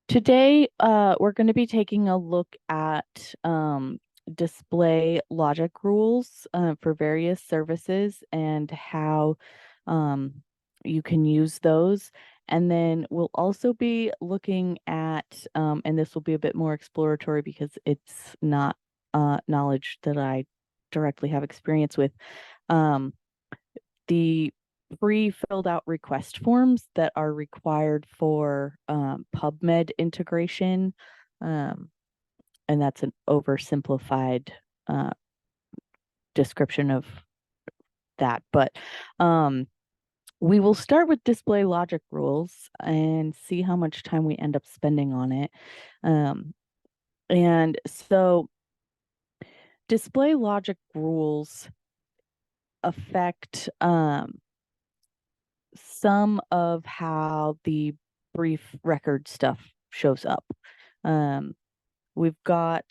Today, we're going to be taking a look at display logic rules for various services and how um, you can use those. And then we'll also be looking at, and this will be a bit more exploratory because it's not knowledge that I directly have experience with, um, the pre-filled out request forms that are required for PubMed integration. Um, and that's an oversimplified uh, description of that. But um, we will start with display logic rules and see how much time we end up spending on it. And so display logic rules affect some of how the brief record stuff shows up. Um, we've got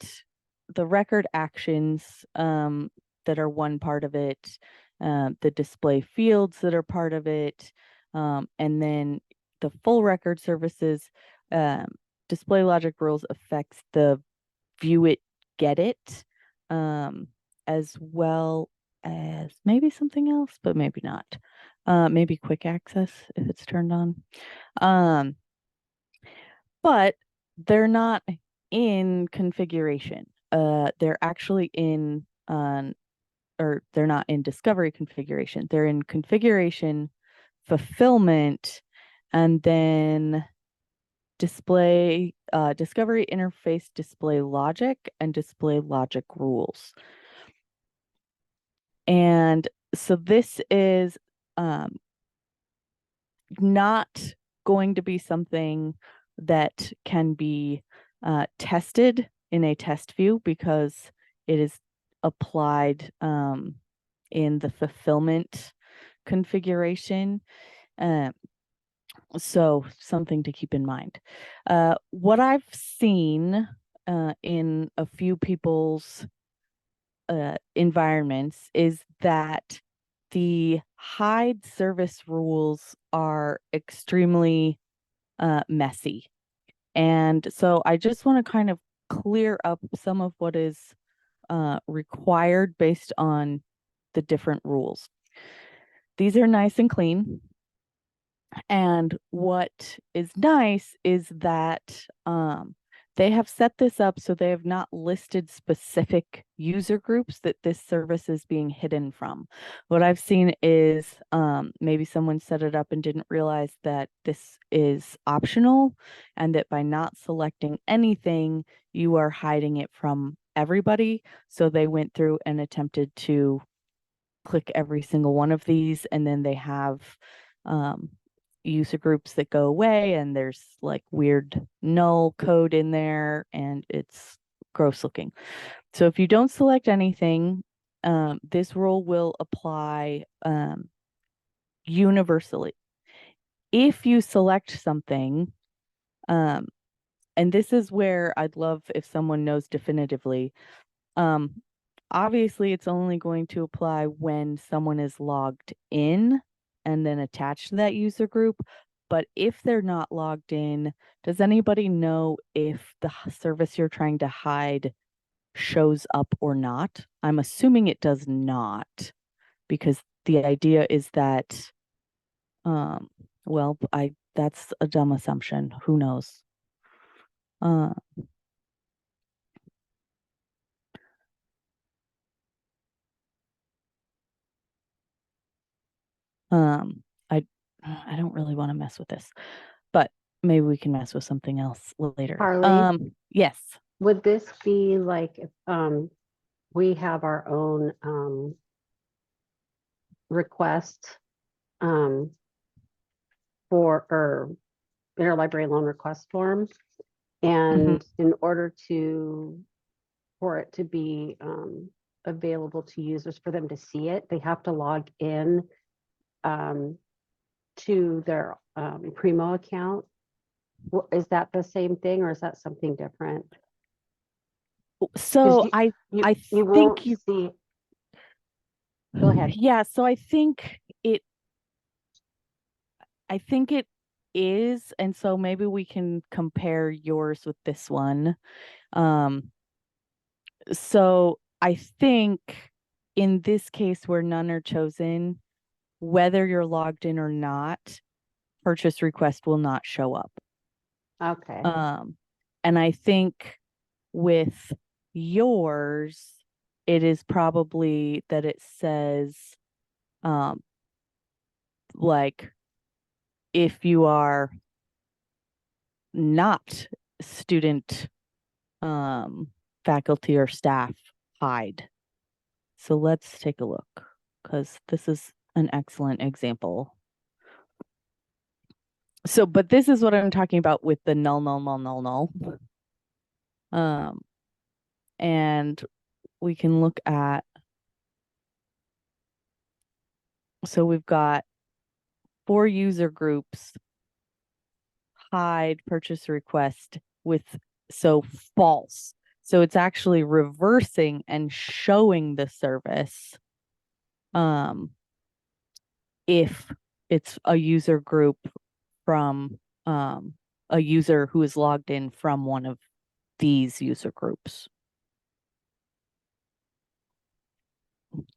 the record actions that are one part of it, the display fields that are part of it, and then the full record services. Um, display logic rules affects the view it, get it, um, as well as maybe something else, but maybe not. Maybe quick access if it's turned on. Um, but they're not in configuration. They're actually in or they're not in discovery configuration. They're in configuration, fulfillment, and then discovery interface display logic and display logic rules. And so this is not going to be something that can be tested in a test view because it is applied in the fulfillment configuration. Uh, so something to keep in mind. What I've seen in a few people's environments is that the hide service rules are extremely messy. And so I just want to kind of clear up some of what is required based on the different rules. These are nice and clean. And what is nice is that they have set this up so they have not listed specific user groups that this service is being hidden from. What I've seen is maybe someone set it up and didn't realize that this is optional and that by not selecting anything, you are hiding it from everybody. So they went through and attempted to click every single one of these, and then they have um, user groups that go away, and there's like weird null code in there, and it's gross looking. So if you don't select anything, this rule will apply universally. If you select something, um, and this is where I'd love if someone knows definitively, um, obviously, it's only going to apply when someone is logged in and then attached to that user group. But if they're not logged in, does anybody know if the service you're trying to hide shows up or not? I'm assuming it does not, because the idea is that, um, well, that's a dumb assumption. Who knows? Uh, um, I I don't really want to mess with this, but maybe we can mess with something else later. Harley, Yes. would this be like if we have our own request um, for or interlibrary loan request form, Mhm. and in order to for it to be available to users for them to see it, they have to log in um, to their Primo account. Is that the same thing, or is that something different? Because So I you think won't you see. Go ahead. yeah, so I think it is, and so maybe we can compare yours with this one. Um, so I think in this case where none are chosen, whether you're logged in or not, purchase request will not show up. Okay. Um, and I think with yours, it is probably that it says, um, like if you are not student, um, faculty or staff, hide. So let's take a look because this is an excellent example. So, but this is what I'm talking about with the null, null, null, null, null. Um, and we can look at, so we've got 4 user groups, hide purchase request with, so false. So it's actually reversing and showing the service, um, if it's a user group from, a user who is logged in from one of these user groups.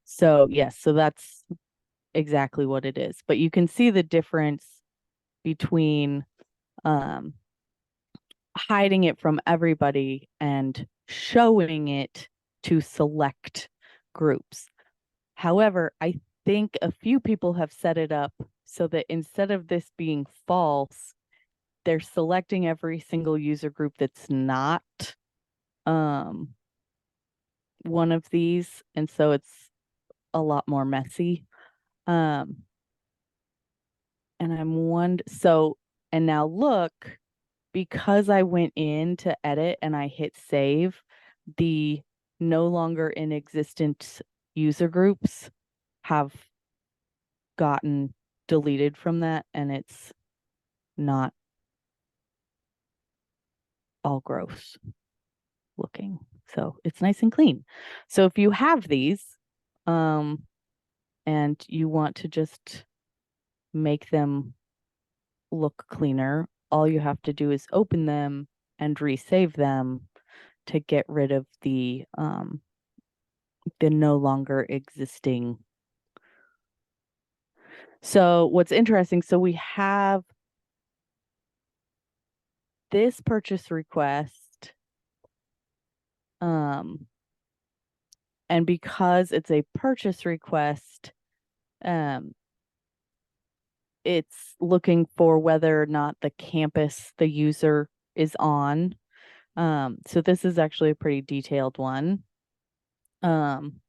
So yes, so that's exactly what it is. But you can see the difference between, um, hiding it from everybody and showing it to select groups. However, I think a few people have set it up so that instead of this being false, they're selecting every single user group that's not, um, one of these, and so it's a lot more messy. Um, and I'm one so and now look, because I went in to edit and I hit save, the no longer in existence user groups have gotten deleted from that, and it's not all gross looking. So it's nice and clean. So if you have these, um, and you want to just make them look cleaner, all you have to do is open them and resave them to get rid of the no longer existing. So what's interesting, so we have this purchase request, um, and because it's a purchase request, um, it's looking for whether or not the campus the user is on. So this is actually a pretty detailed one. Um,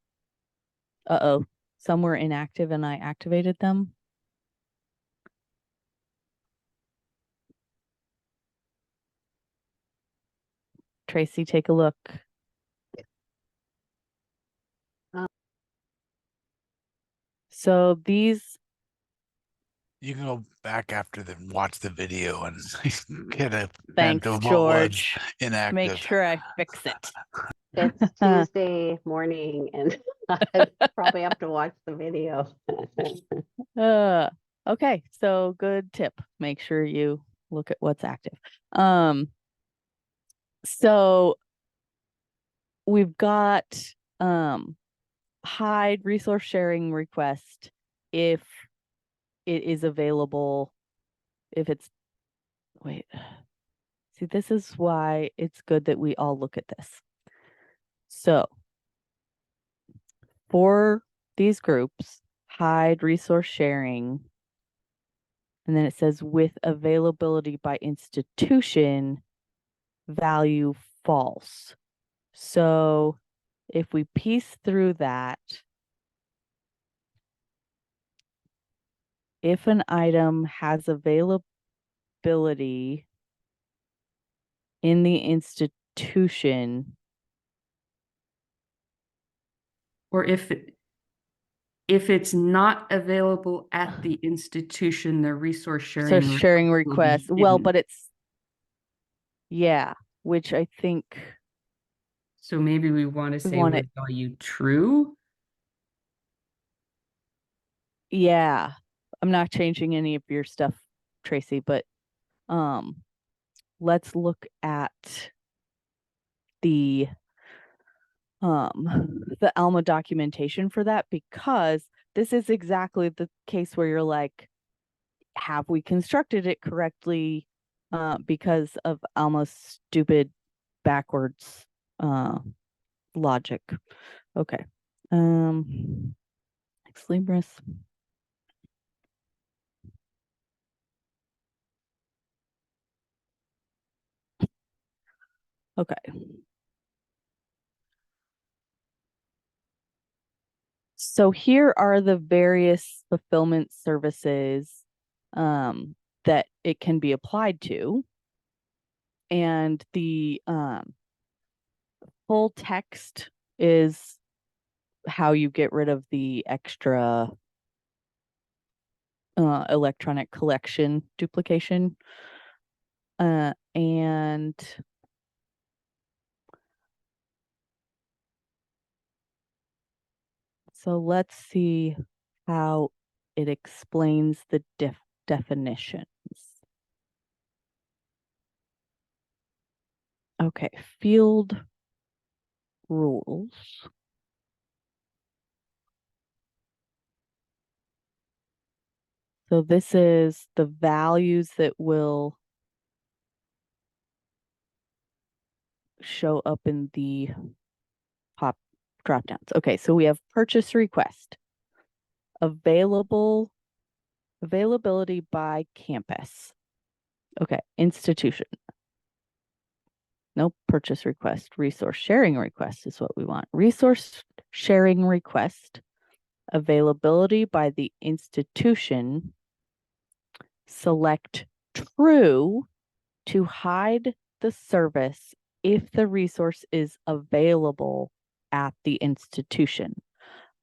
uh-oh, some were inactive and I activated them. Tracy, take a look. Um, So these, You can go back after the watch the video and get a hint thanks, of what was George. Make inactive. sure I fix it. It's Tuesday morning and I probably have to watch the video. Okay, so good tip. Make sure you look at what's active. Um, so we've got, um, hide resource sharing request if it is available, if it's, wait, see, this is why it's good that we all look at this. So for these groups, hide resource sharing, and then it says with availability by institution, value false. So if we piece through that, if an item has availability in the institution, Or if it's not available at the institution, the resource so sharing sharing request will be request, well, hidden. but it's, yeah, which I think So maybe we want to we say want with it, value true. yeah. I'm not changing any of your stuff, Tracy, but let's look at the Alma documentation for that, because this is exactly the case where you're like, have we constructed it correctly because of Alma's stupid backwards logic. Okay. Ex Libris. Okay. So here are the various fulfillment services that it can be applied to. And the full text is how you get rid of the extra electronic collection duplication. And so let's see how it explains the definitions. Okay, field rules. So this is the values that will show up in the pop drop downs. Okay, so we have purchase request, availability by campus. Okay, institution. No purchase request. Resource sharing request is what we want. Resource sharing request, availability by the institution. Select true to hide the service if the resource is available at the institution.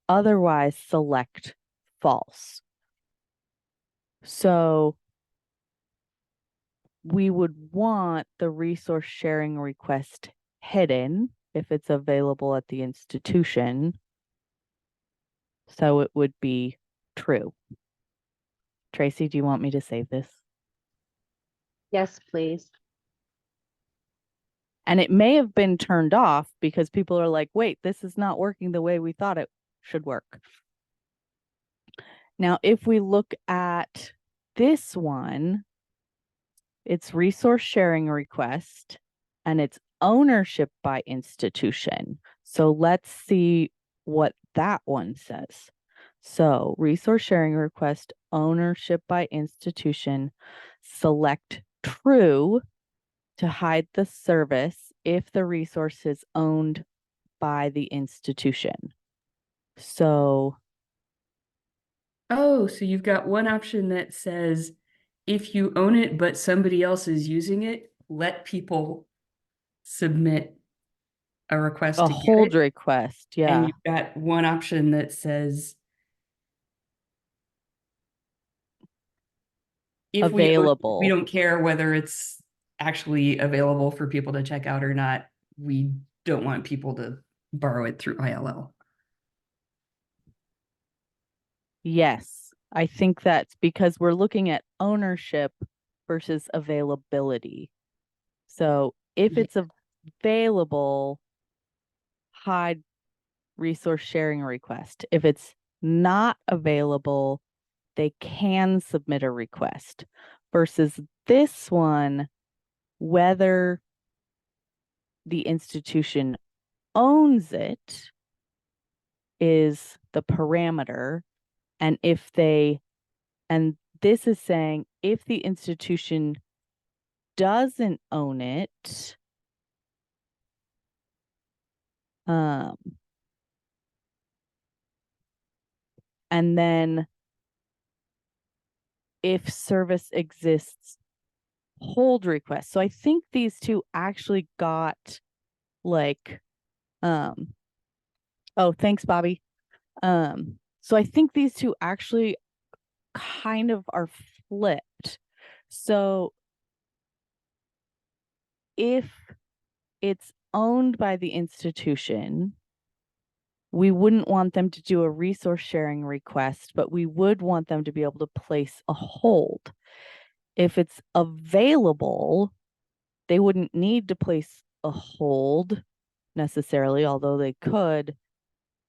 Otherwise, select false. So we would want the resource sharing request hidden if it's available at the institution. So it would be true. Tracy, do you want me to save this? Yes, please. And it may have been turned off because people are like, wait, this is not working the way we thought it should work. Now, if we look at this one, it's resource sharing request and it's ownership by institution. So let's see what that one says. So resource sharing request, ownership by institution, select true to hide the service if the resource is owned by the institution. So, Oh, so you've got one option that says if you own it but somebody else is using it, let people submit a request a to get hold it. request, And yeah. you've got one option that says if we own it, we Available. don't care whether it's actually available for people to check out or not. We don't want people to borrow it through ILL. Yes, I think that's because we're looking at ownership versus availability. So if Yeah. it's available, hide resource sharing request. If it's not available, they can submit a request. Versus this one, whether the institution owns it is the parameter. And if they, and this is saying if the institution doesn't own it, and then if service exists, hold request. So I think these two actually got like, oh, thanks, Bobby. So I think these two actually kind of are flipped. So if it's owned by the institution, we wouldn't want them to do a resource sharing request, but we would want them to be able to place a hold. if it's available, they wouldn't need to place a hold necessarily, although they could.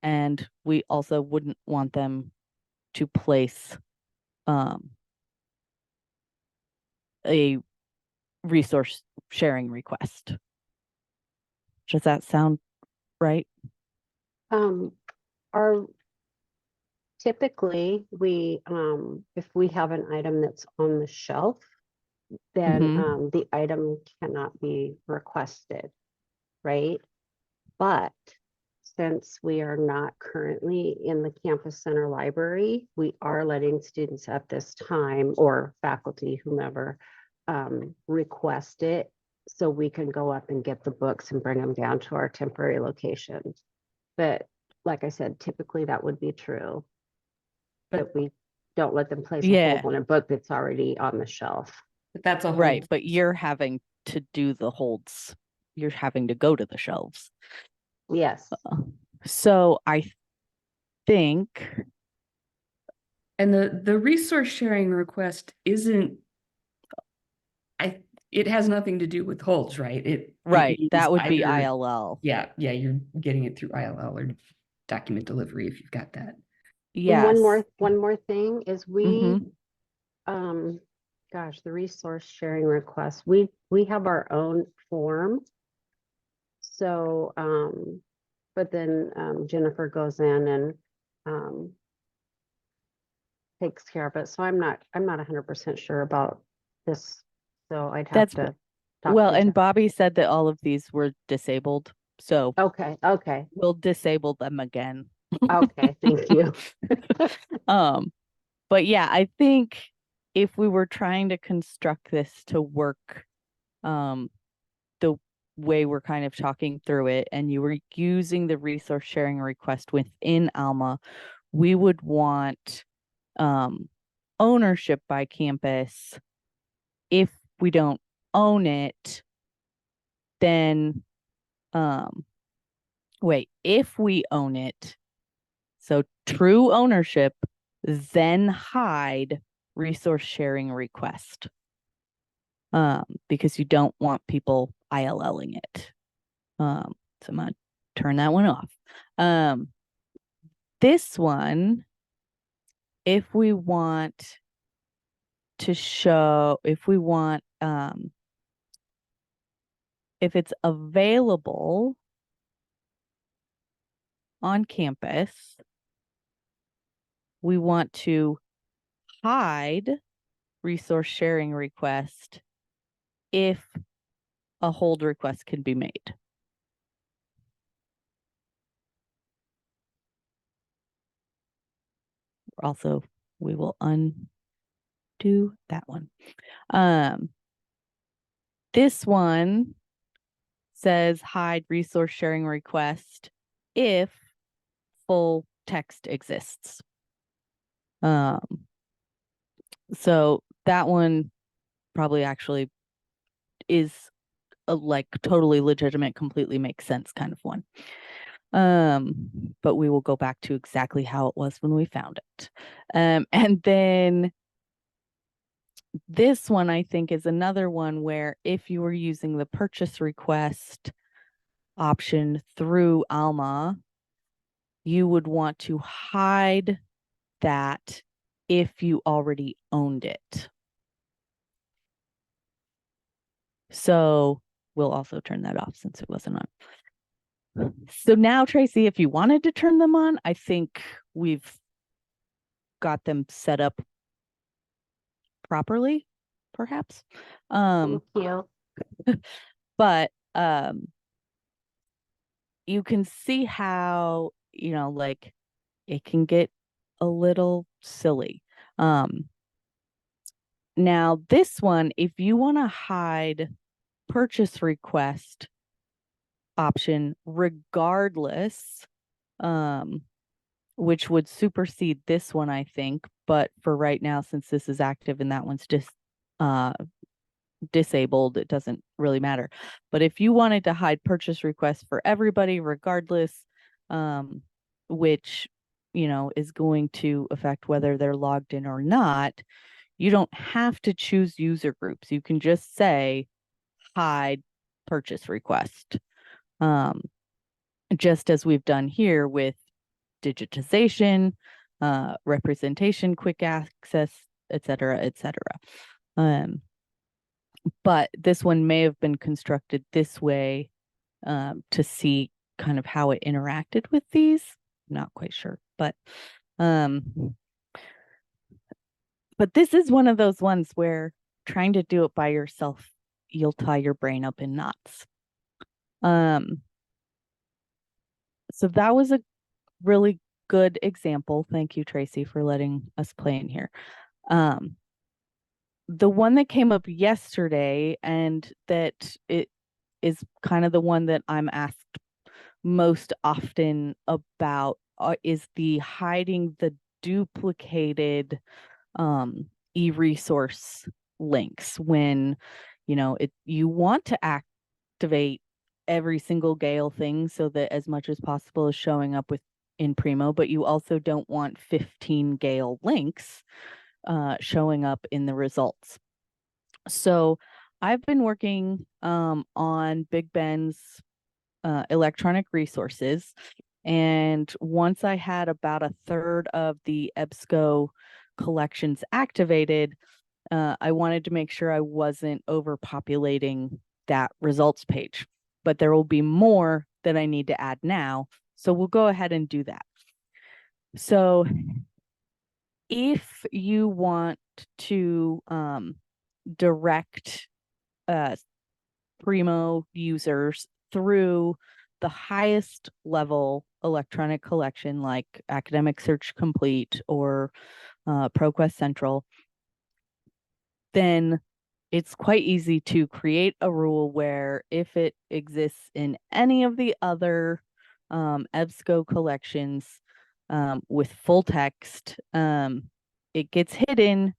And we also wouldn't want them to place a resource sharing request. Does that sound right? Our typically we if we have an item that's on the shelf, then the item cannot be requested, right? But since we are not currently in the campus center library, we are letting students at this time, or faculty, whomever, request it so we can go up and get the books and bring them down to our temporary location. But like I said, typically that would be true. But we don't let them place a Yeah. hold on a book that's already on the shelf. But that's a Right, hold. but you're having to do the holds. You're having to go to the shelves. Yes. So I think And the resource sharing request isn't, it has nothing to do with holds, right? It right, means that would be either- ILL. Yeah, you're getting it through ILL or document delivery if you've got that. And Yes. one more thing is we Mhm. gosh, the resource sharing request, we have our own form. So but then Jennifer goes in and takes care of it. So I'm not 100% sure about this. So I'd have That's to talk well, to and Jen. Bobby said that all of these were disabled. So Okay, we'll disable them again. okay, thank you. But yeah, I think if we were trying to construct this to work the way we're kind of talking through it, and you were using the resource sharing request within Alma, we would want ownership by campus. If we don't own it, then if we own it, so true ownership, then hide resource sharing request. Because you don't want people ILLing it. So I'm gonna turn that one off. This one, if we want to show, if it's available on campus, we want to hide resource sharing request if a hold request can be made. Also, we will undo that one. This one says hide resource sharing request if full text exists. So that one probably actually is a like totally legitimate, completely makes sense kind of one. But we will go back to exactly how it was when we found it. And then this one, I think, is another one where if you were using the purchase request option through Alma, you would want to hide that if you already owned it. So we'll also turn that off since it wasn't on. So now, Tracy, if you wanted to turn them on, I think we've got them set up properly, perhaps. Thank you. But you can see how, like it can get a little silly. Now this one, if you want to hide purchase request option regardless, which would supersede this one, I think. But for right now, since this is active and that one's just disabled, it doesn't really matter. But if you wanted to hide purchase requests for everybody regardless, which is going to affect whether they're logged in or not, You don't have to choose user groups. You can just say hide purchase request. Just as we've done here with digitization, representation, quick access, et cetera, et cetera. But this one may have been constructed this way to see kind of how it interacted with these. I'm not quite sure, but this is one of those ones where trying to do it by yourself, you'll tie your brain up in knots. So that was a really good example. Thank you, Tracy, for letting us play in here. The one that came up yesterday, and that it is kind of the one that I'm asked most often about, is the hiding the duplicated e-resource links when you want to activate every single Gale thing so that as much as possible is showing up in Primo, but you also don't want 15 Gale links showing up in the results. So I've been working on Big Ben's electronic resources, and once I had about a third of the EBSCO collections activated, I wanted to make sure I wasn't overpopulating that results page. But there will be more that I need to add now. So we'll go ahead and do that. So if you want to direct Primo users through the highest level electronic collection like Academic Search Complete or ProQuest Central, then it's quite easy to create a rule where if it exists in any of the other EBSCO collections with full text, it gets hidden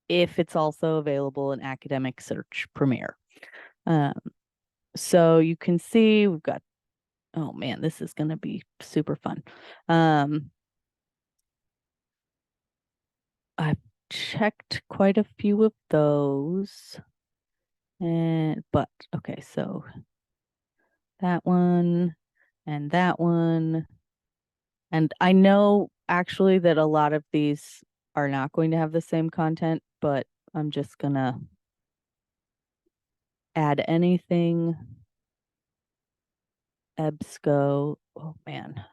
if it's also available in Academic Search Premier. So you can see we've got, oh man, this is going to be super fun. I've checked quite a few of those. But okay, so that one and that one. And I know actually that a lot of these are not going to have the same content, but I'm just gonna add anything EBSCO. Oh man.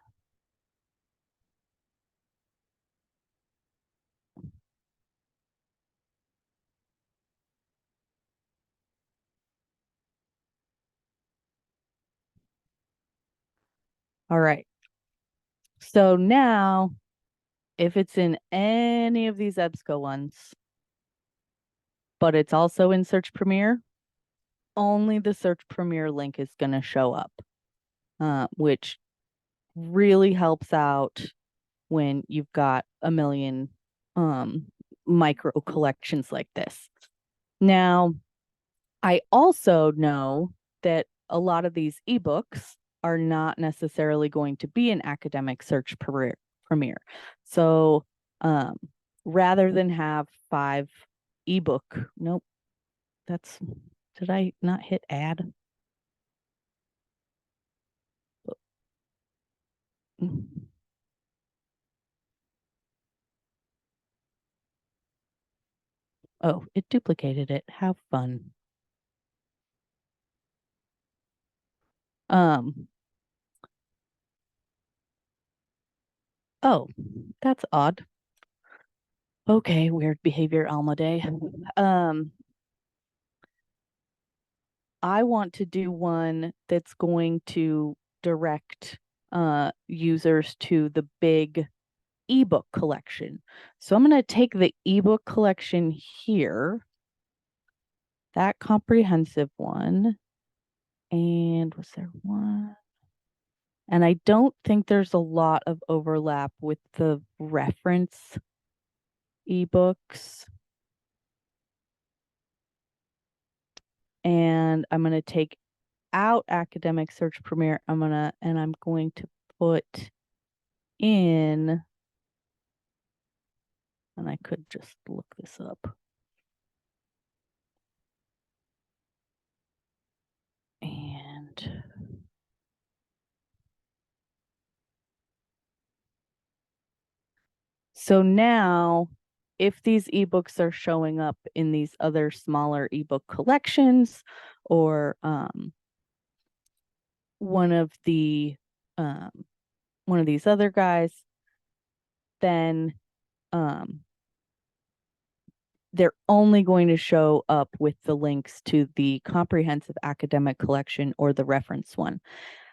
All right. So now, if it's in any of these EBSCO ones, but it's also in Search Premier, only the Search Premier link is going to show up, which really helps out when you've got a million micro collections like this. Now, I also know that a lot of these ebooks are not necessarily going to be an Academic Search Premier. So rather than have 5 ebook, nope, did I not hit add? Oh, it duplicated it. How fun. Oh, that's odd. Okay, weird behavior, Alma Day. I want to do one that's going to direct users to the big ebook collection. So I'm going to take the ebook collection here, that comprehensive one, and was there one? And I don't think there's a lot of overlap with the reference ebooks. And I'm going to take out Academic Search Premier. I'm going to put in, and I could just look this up. So now, if these ebooks are showing up in these other smaller ebook collections, or one of these other guys, then they're only going to show up with the links to the comprehensive academic collection or the reference one.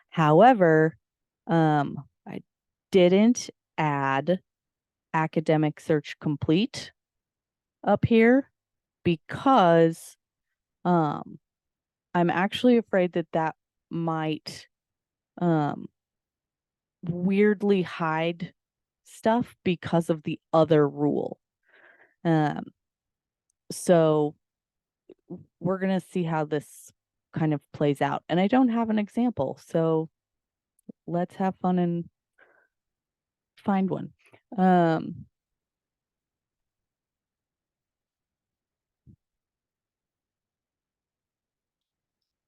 However, I didn't add academic search complete up here because I'm actually afraid that that might weirdly hide stuff because of the other rule. So we're going to see how this kind of plays out. And I don't have an example, so let's have fun and find one.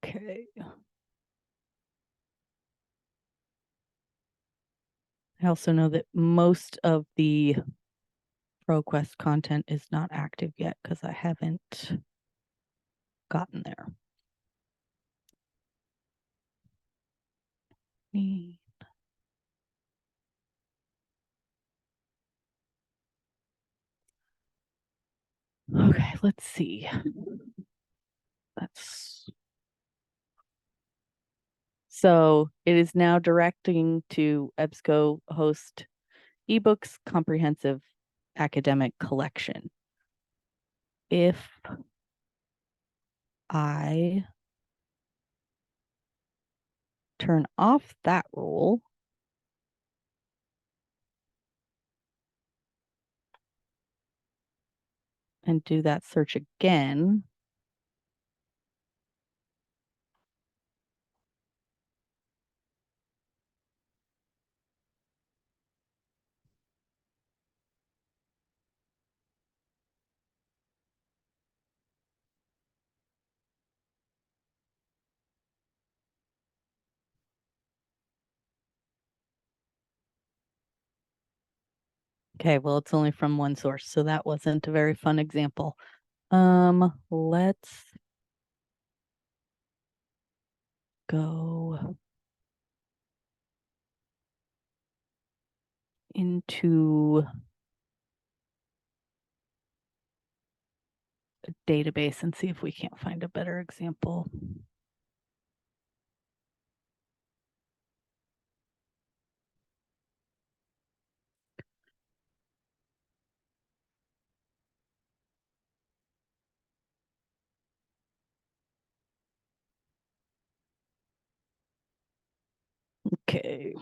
Okay. I also know that most of the ProQuest content is not active yet because I haven't gotten there. Okay, let's see. So it is now directing to EBSCOhost eBooks Comprehensive Academic Collection. If I turn off that rule, and do that search again, okay, well, it's only from one source, so that wasn't a very fun example. Let's go into a database and see if we can't find a better example. Okay.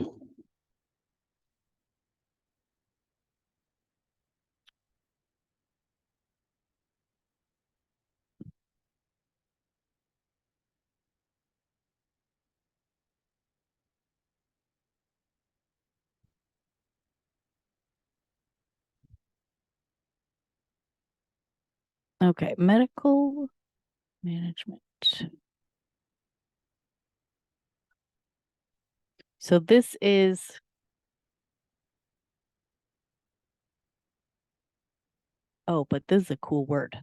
Okay, medical management. So this is but this is a cool word.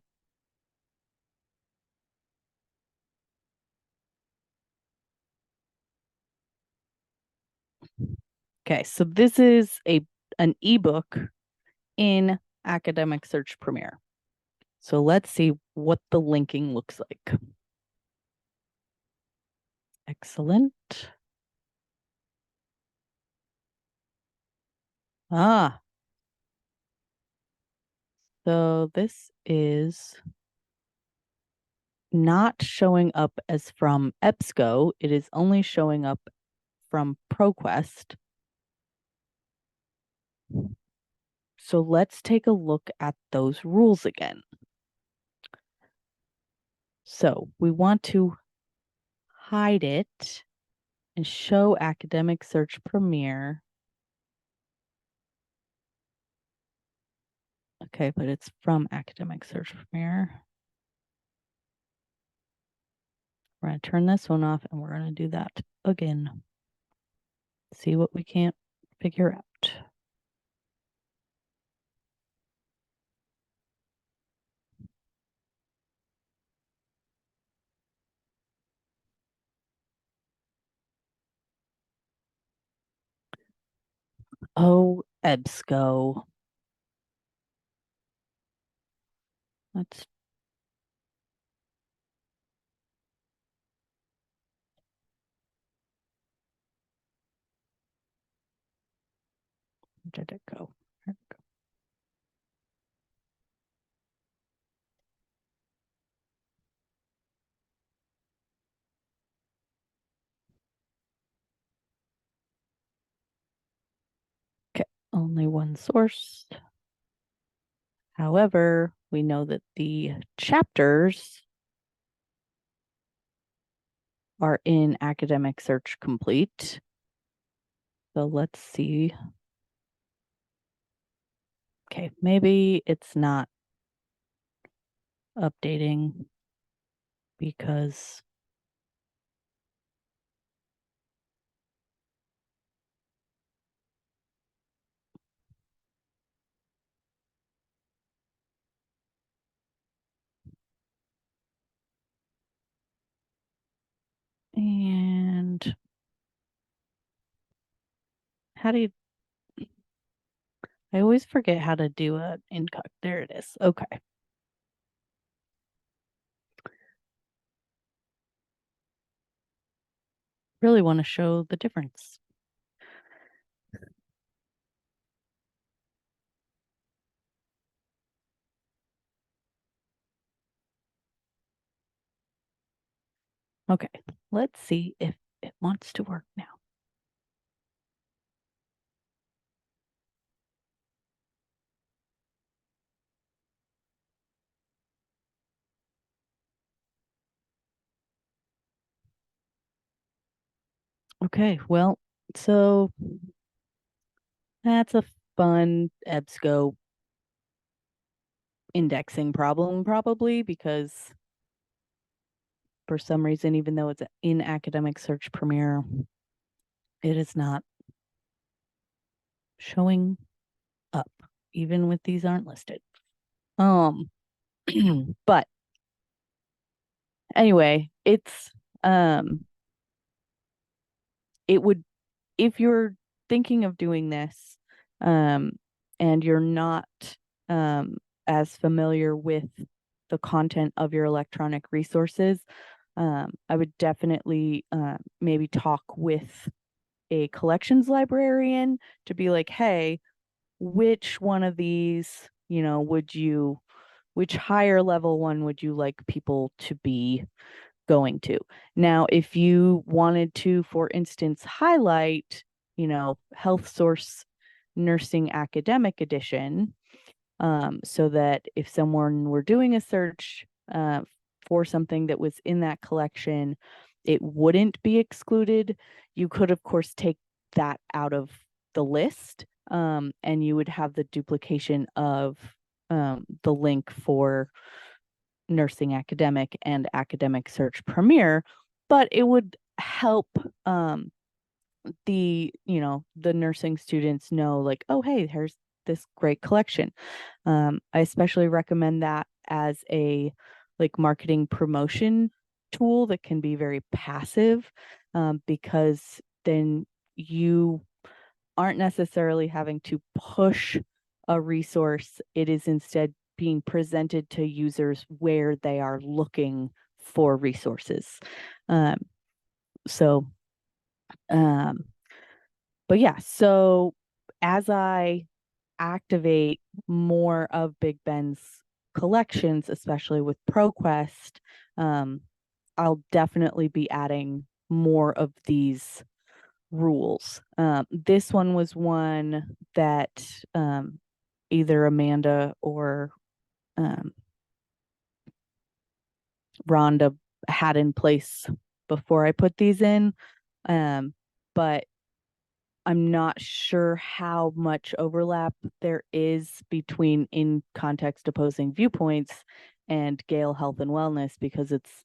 Okay, so this is an ebook in Academic Search Premier. So let's see what the linking looks like. Excellent. So this is not showing up as from EBSCO. It is only showing up from ProQuest. So let's take a look at those rules again. So we want to hide it and show Academic Search Premier. Okay, but it's from Academic Search Premier. We're going to turn this one off and we're going to do that again. See what we can't figure out. Oh, EBSCO. Let's where did it go? Where'd it go? Okay, only one source. However, we know that the chapters are in Academic Search Complete. So let's see. Okay, maybe it's not updating because and how do you I always forget how to do a incognito. There it is. Okay. Really want to show the difference. Okay, let's see if it wants to work now. Okay, well, so that's a fun EBSCO indexing problem, probably, because for some reason, even though it's in Academic Search Premier, it is not showing up, even with these aren't listed. But anyway, it would, if you're thinking of doing this, and you're not as familiar with the content of your electronic resources, I would definitely maybe talk with a collections librarian to be like, hey, which one of these, which higher level one would you like people to be going to? Now, if you wanted to, for instance, highlight, Health Source Nursing Academic Edition, so that if someone were doing a search for something that was in that collection, it wouldn't be excluded. You could, of course, take that out of the list, and you would have the duplication of the link for Nursing Academic and Academic Search Premier, but it would help the nursing students know, like, oh, hey, here's this great collection. I especially recommend that as a marketing promotion tool that can be very passive, because then you aren't necessarily having to push a resource. It is instead being presented to users where they are looking for resources. So, but yeah, so as I activate more of Big Ben's collections, especially with ProQuest, I'll definitely be adding more of these rules. This one was one that either Amanda or Rhonda had in place before I put these in, but I'm not sure how much overlap there is between in context opposing viewpoints and Gale Health and Wellness, because it's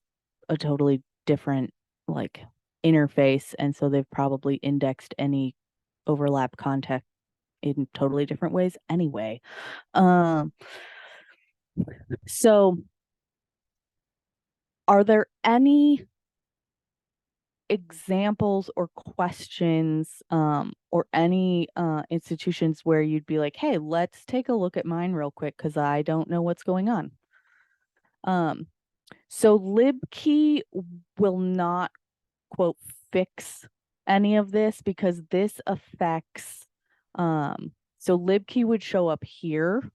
a totally different like interface, and so they've probably indexed any overlap content in totally different ways anyway. So are there any examples or questions or any institutions where you'd be like, hey, let's take a look at mine real quick because I don't know what's going on? So libkey will not, quote, fix any of this because this affects, so libkey would show up here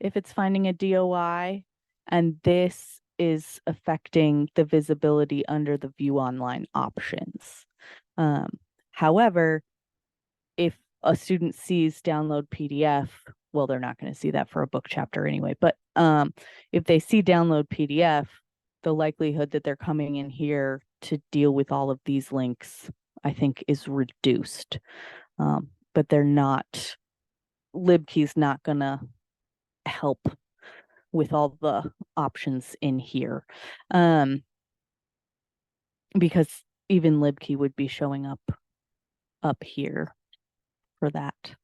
if it's finding a DOI, and this is affecting the visibility under the view online options. However, if a student sees download PDF, well, they're not going to see that for a book chapter anyway, but if they see download PDF, the likelihood that they're coming in here to deal with all of these links, I think, is reduced. But they're not, libkey's not going to help with all the options in here. Because even libkey would be showing up here for that.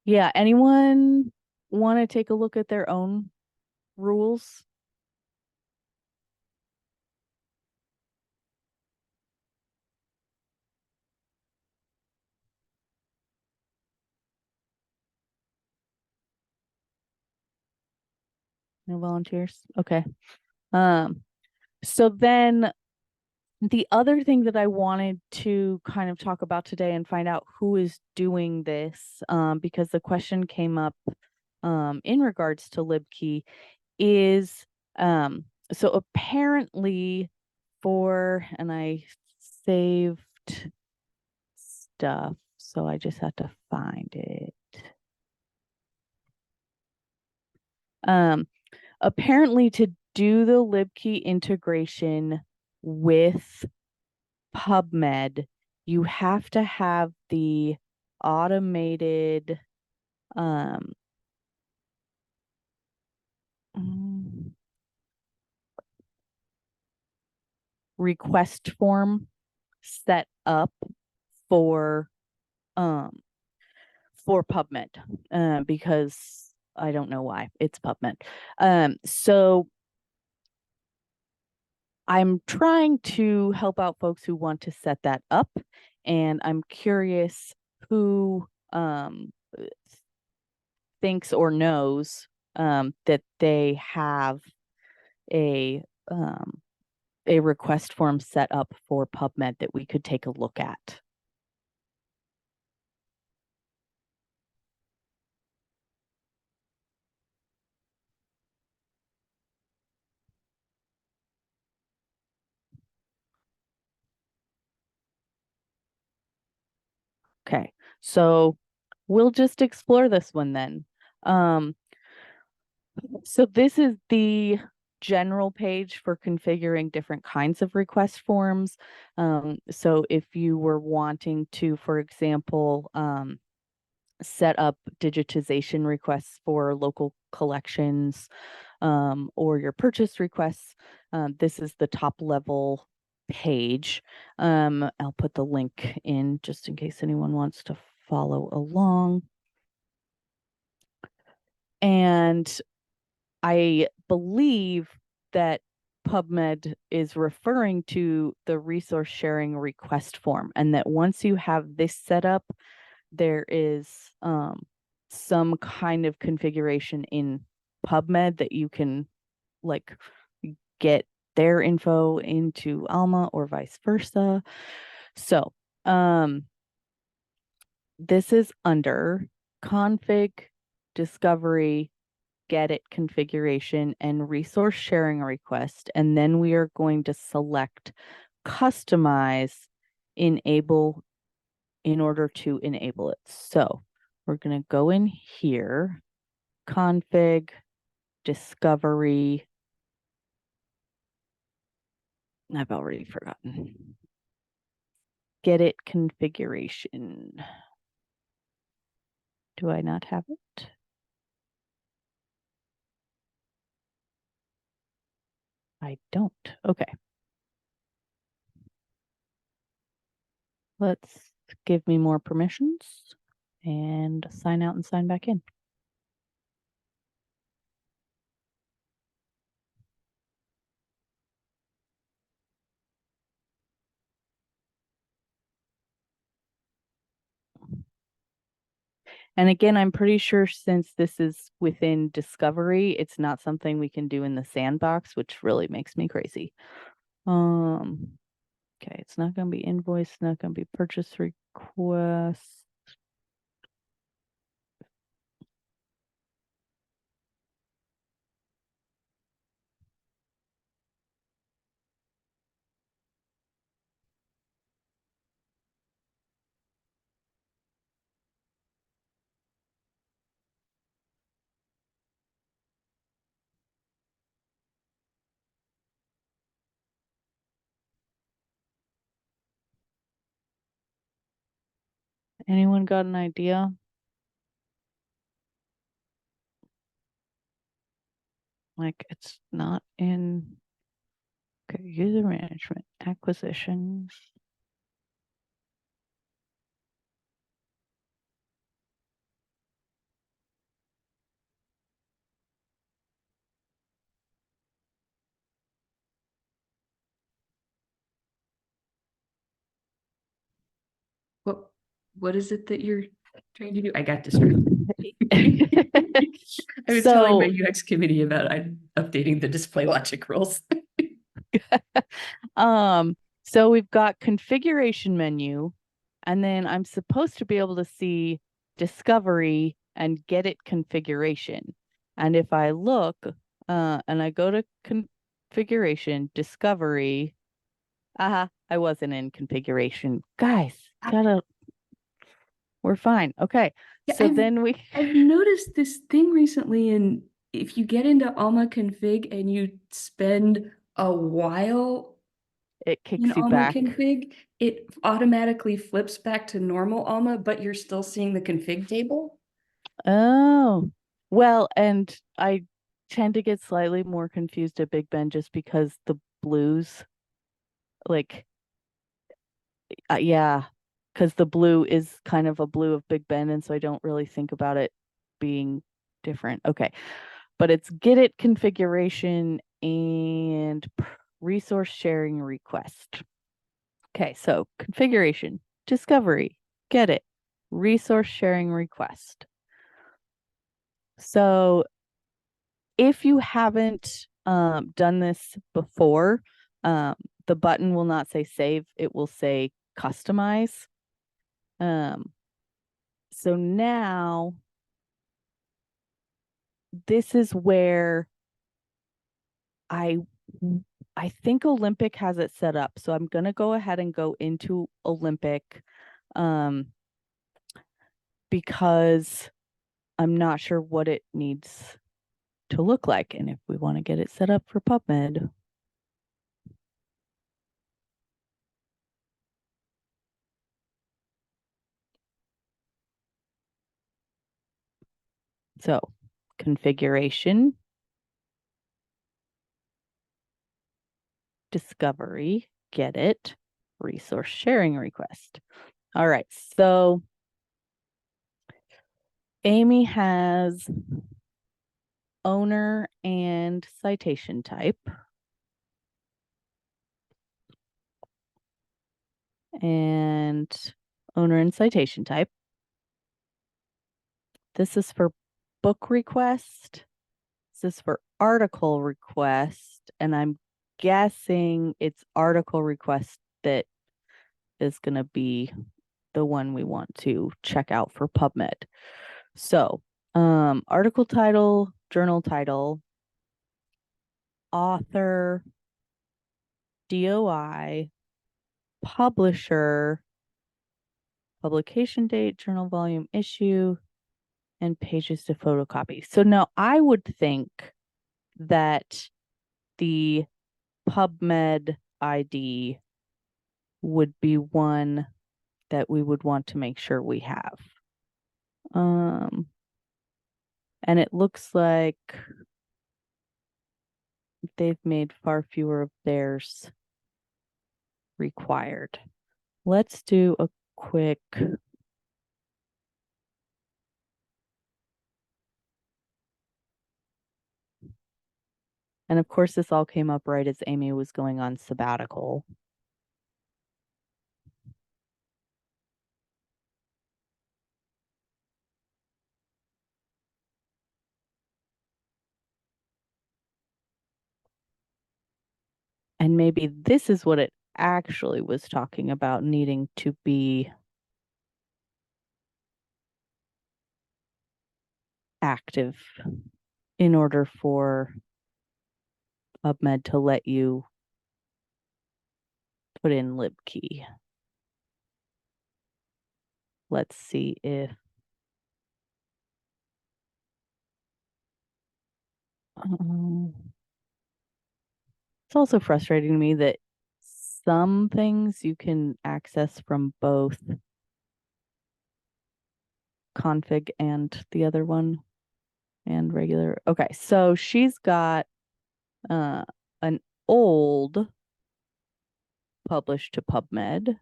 Yeah, anyone want to take a look at their own rules? No volunteers? Okay. So then the other thing that I wanted to kind of talk about today and find out who is doing this, because the question came up in regards to libkey, is so apparently and I saved stuff, so I just had to find it. Apparently to do the libkey integration with PubMed, you have to have the automated request form set up for PubMed, because I don't know why it's PubMed. So I'm trying to help out folks who want to set that up, and I'm curious who thinks or knows that they have a request form set up for PubMed that we could take a look at. Okay, so we'll just explore this one then. So this is the general page for configuring different kinds of request forms. So if you were wanting to, for example, set up digitization requests for local collections, or your purchase requests, this is the top level page. I'll put the link in just in case anyone wants to follow along. And I believe that PubMed is referring to the resource sharing request form, and that once you have this set up, there is some kind of configuration in PubMed that you can like get their info into Alma or vice versa. So this is under config, discovery, get it configuration, and resource sharing request. And then we are going to select customize, enable, in order to enable it. So we're going to go in here, config, discovery. I've already forgotten. Get it configuration. Do I not have it? I don't. Okay. Let's give me more permissions and sign out and sign back in. And again, I'm pretty sure since this is within Discovery, it's not something we can do in the sandbox, which really makes me crazy. Okay, it's not going to be invoice, not going to be purchase request. Anyone got an idea? Like it's not in, okay, user management, acquisitions. What is it that you're trying to do? I got distracted. I was telling my So, UX committee about I'm updating the display logic rules. so we've got configuration menu, and then I'm supposed to be able to see discovery and get it configuration. And if I look, and I go to configuration, discovery, I wasn't in configuration. Guys, we're fine. Okay. Yeah, So then I've noticed this thing recently, and if you get into Alma config and you spend a while it in kicks you Alma back. config, it automatically flips back to normal Alma, but you're still seeing the config table. Oh, well, and I tend to get slightly more confused at Big Ben just because the blues, like, yeah, because the blue is kind of a blue of Big Ben, and so I don't really think about it being different. Okay, but it's get it configuration and resource sharing request. Okay, so configuration, discovery, get it, resource sharing request. So if you haven't done this before, the button will not say save, it will say customize. So now this is where I I think Olympic has it set up. So I'm gonna go ahead and go into Olympic because I'm not sure what it needs to look like. And if we want to get it set up for PubMed, so configuration, discovery, get it, resource sharing request. All right, so Amy has owner and citation type. And owner and citation type. This is for book request. This is for article request. And I'm guessing it's article request that is going to be the one we want to check out for PubMed. So, article title, journal title, author, DOI, publisher, publication date, journal volume issue, and pages to photocopy. So now I would think that the PubMed ID would be one that we would want to make sure we have. And it looks like they've made far fewer of theirs required. Let's do a quick and of course this all came up right as Amy was going on sabbatical. And maybe this is what it actually was talking about needing to be active in order for PubMed to let you put in libkey. Let's see if it's also frustrating to me that some things you can access from both config and the other one and regular. Okay, so she's got an old published to PubMed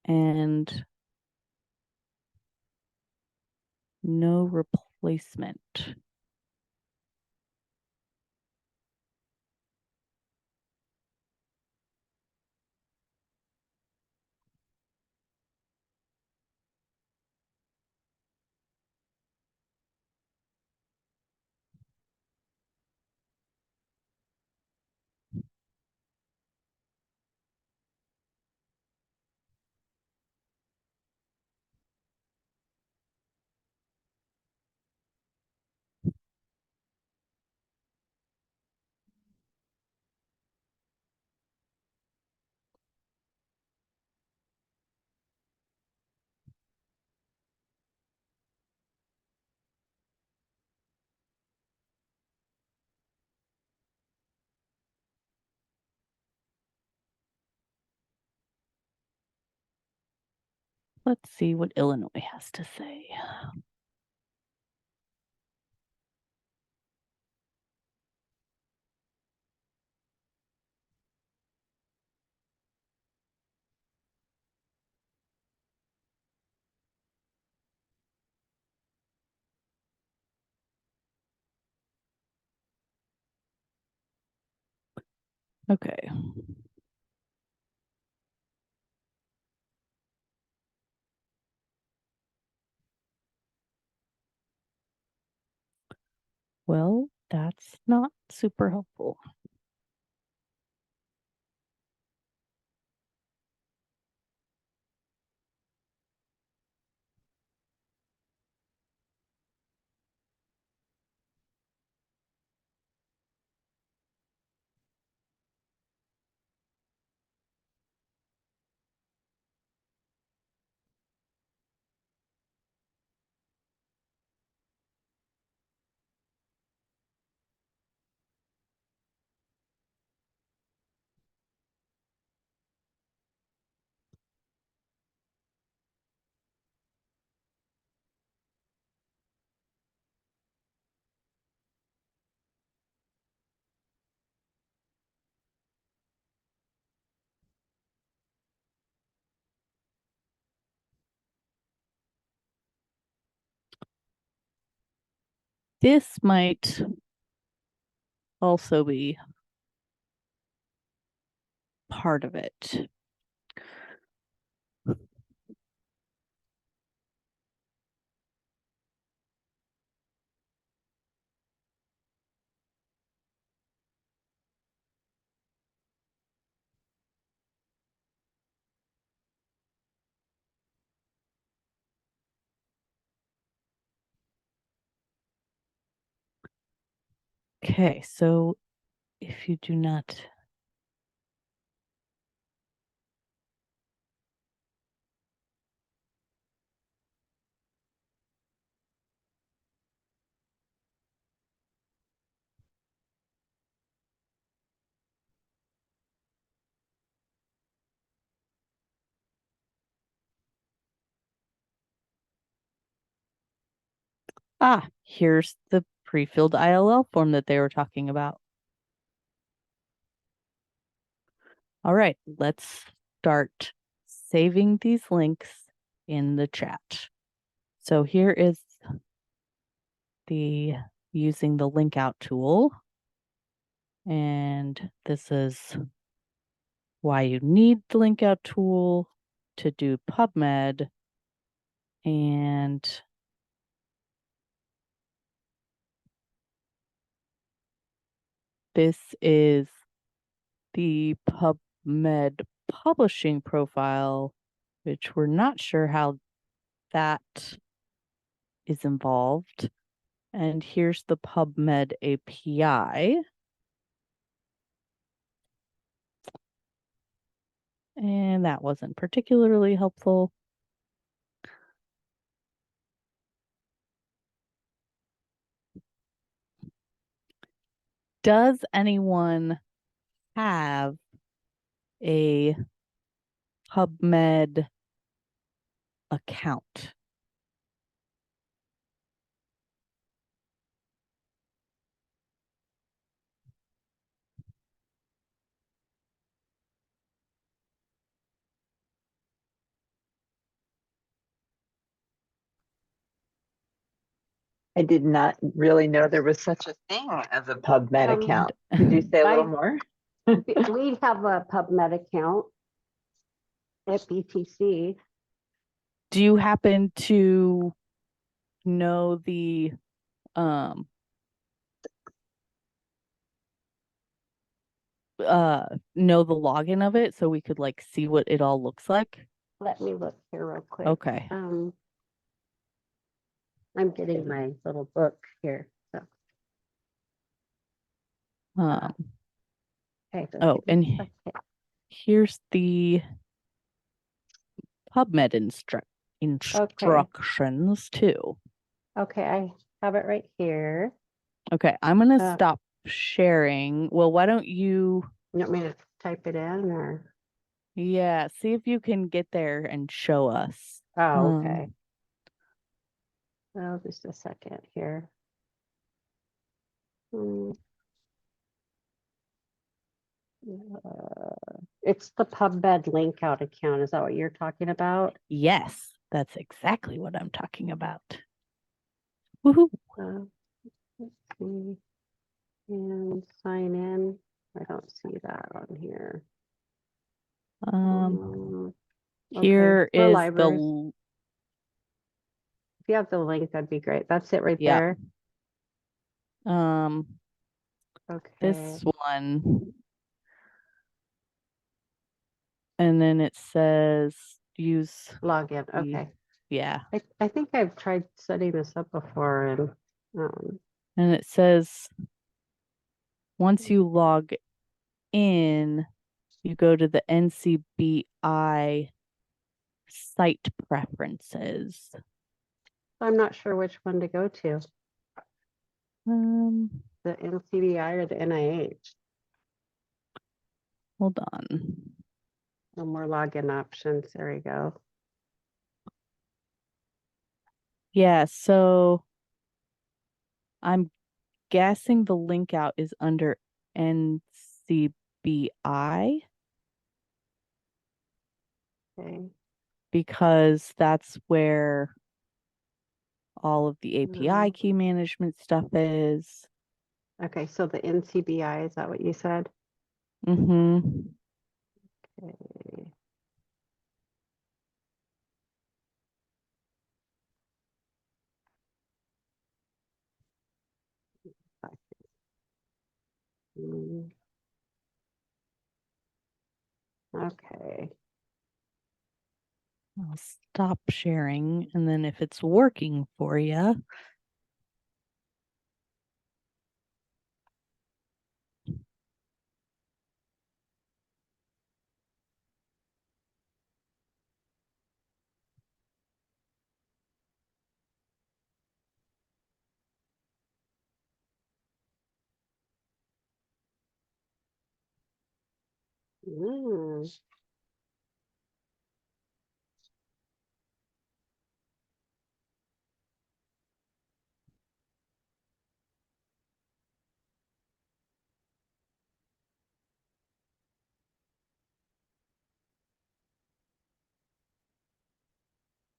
and no replacement. Let's see what Illinois has to say. Okay. Well, that's not super helpful. This might also be part of it. Okay, so if you do not here's the pre-filled ILL form that they were talking about. All right, let's start saving these links in the chat. So here is the using the link out tool. And this is why you need the link out tool to do PubMed. And this is the PubMed publishing profile, which we're not sure how that is involved. And here's the PubMed API. And that wasn't particularly helpful. Does anyone have a PubMed account? I did not really know there was such a thing as a PubMed account. Could you say a little more? We have a PubMed account at BTC. Do you happen to know the know the login of it so we could like see what it all looks like? Let me look here real quick. Okay. I'm getting my little book here. So. Okay. Oh, and here's the PubMed instructions too. Okay, I have it right here. Okay, I'm gonna stop sharing. Well, why don't you? You want me to type it in or? Yeah, see if you can get there and show us. Oh, okay. Well, just a second here. It's the PubMed link out account. Is that what you're talking about? Yes, that's exactly what I'm talking about. Woohoo! Let's see. And sign in. I don't see that on here. Here okay. is libraries. the. If you have the link, that'd be great. That's it right Yep. there. Okay. This one. And then it says use login. Okay. Yeah. I think I've tried setting this up before and it says once you log in, you go to the NCBI site preferences. I'm not sure which one to go to. The NCBI or the NIH? Hold on. No more login options. There we go. Yeah, so I'm guessing the link out is under NCBI. Okay. Because that's where all of the API key management stuff is. Okay, so the NCBI, is that what you said? Mm-hmm. Okay. Okay. I'll stop sharing, and then if it's working for you.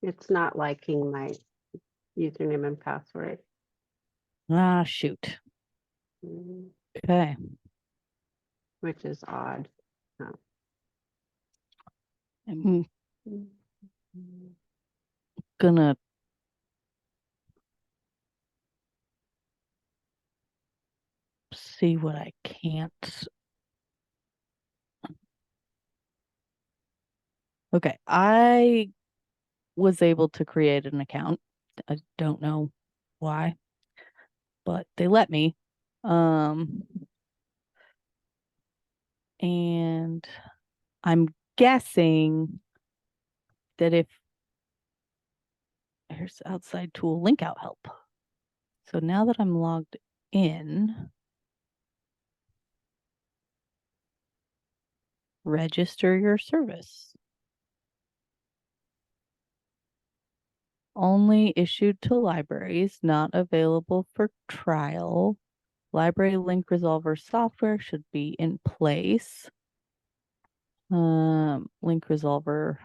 It's not liking my username and password. Ah, shoot. Mm, Okay. which is odd. I'm Mm. gonna see what I can't. Okay, I was able to create an account. I don't know why, but they let me. And I'm guessing that if here's outside tool link out help. So now that I'm logged in, register your service. Only issued to libraries, not available for trial. Library link resolver software should be in place. Link resolver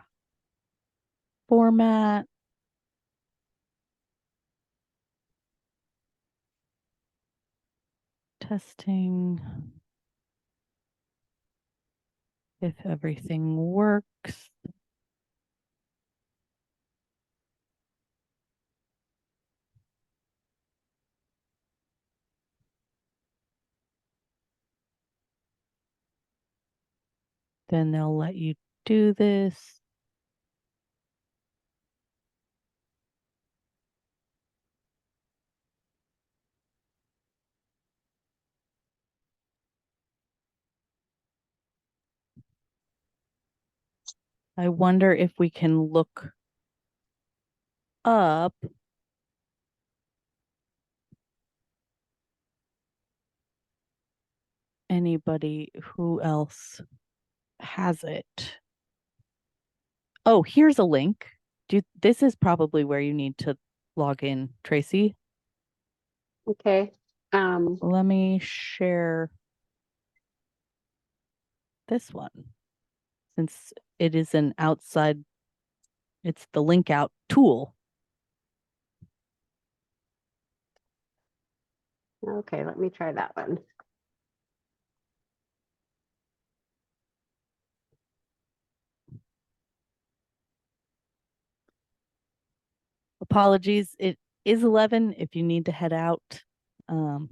format. Testing. If everything works. Then they'll let you do this. I wonder if we can look up anybody who else has it. Oh, here's a link. This is probably where you need to log in, Tracy. Okay. Let me share this one since it is an outside, it's the link out tool. Okay, let me try that one. Apologies, it is 11 if you need to head out. Don't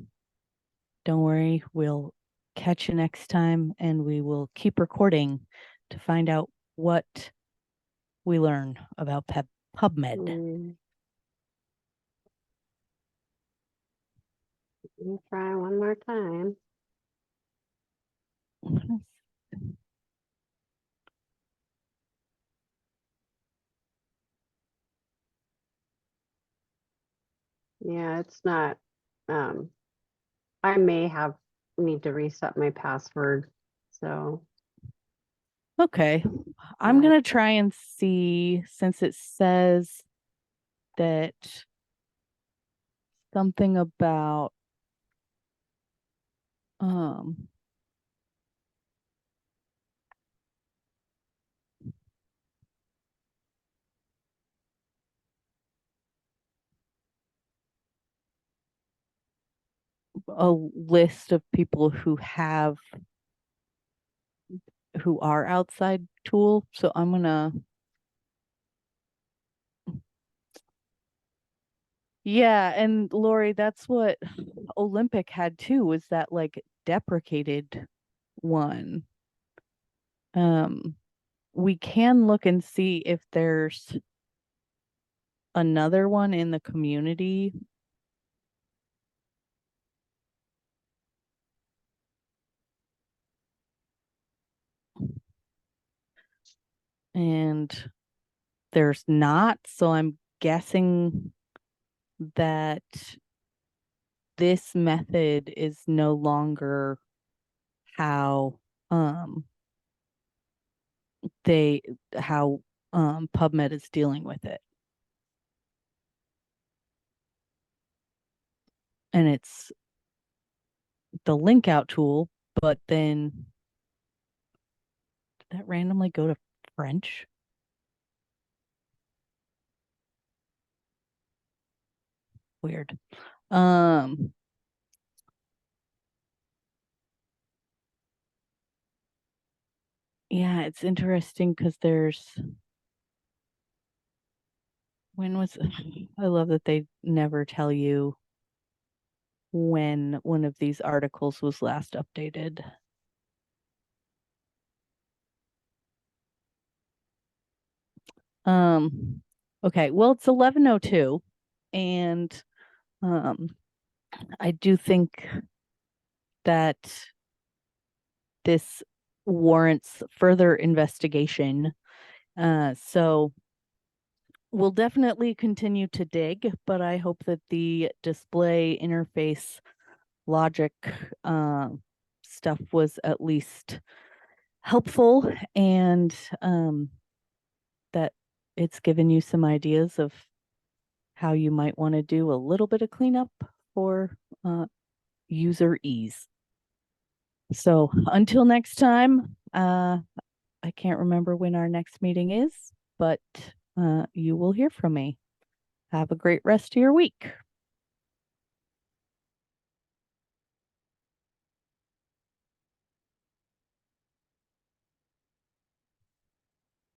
worry, we'll catch you next time and we will keep recording to find out what we learn about PubMed. Let me try one more time. Yeah, it's not, I may need to reset my password, so. Okay, I'm gonna try and see since it says that something about a list of people who are outside tool. So I'm gonna yeah, and Lori, that's what Olympic had too, was that like deprecated one. We can look and see if there's another one in the community. And there's not, so I'm guessing that this method is no longer how how PubMed is dealing with it. And it's the link out tool, but then did that randomly go to French? Weird. Um, yeah, it's interesting because when was I love that they never tell you when one of these articles was last updated. Okay, well, it's 11:02, and um, I do think that this warrants further investigation. So we'll definitely continue to dig, but I hope that the display interface logic uh, stuff was at least helpful, and that it's given you some ideas of how you might want to do a little bit of cleanup for user ease. So until next time, I can't remember when our next meeting is, but you will hear from me. Have a great rest of your week.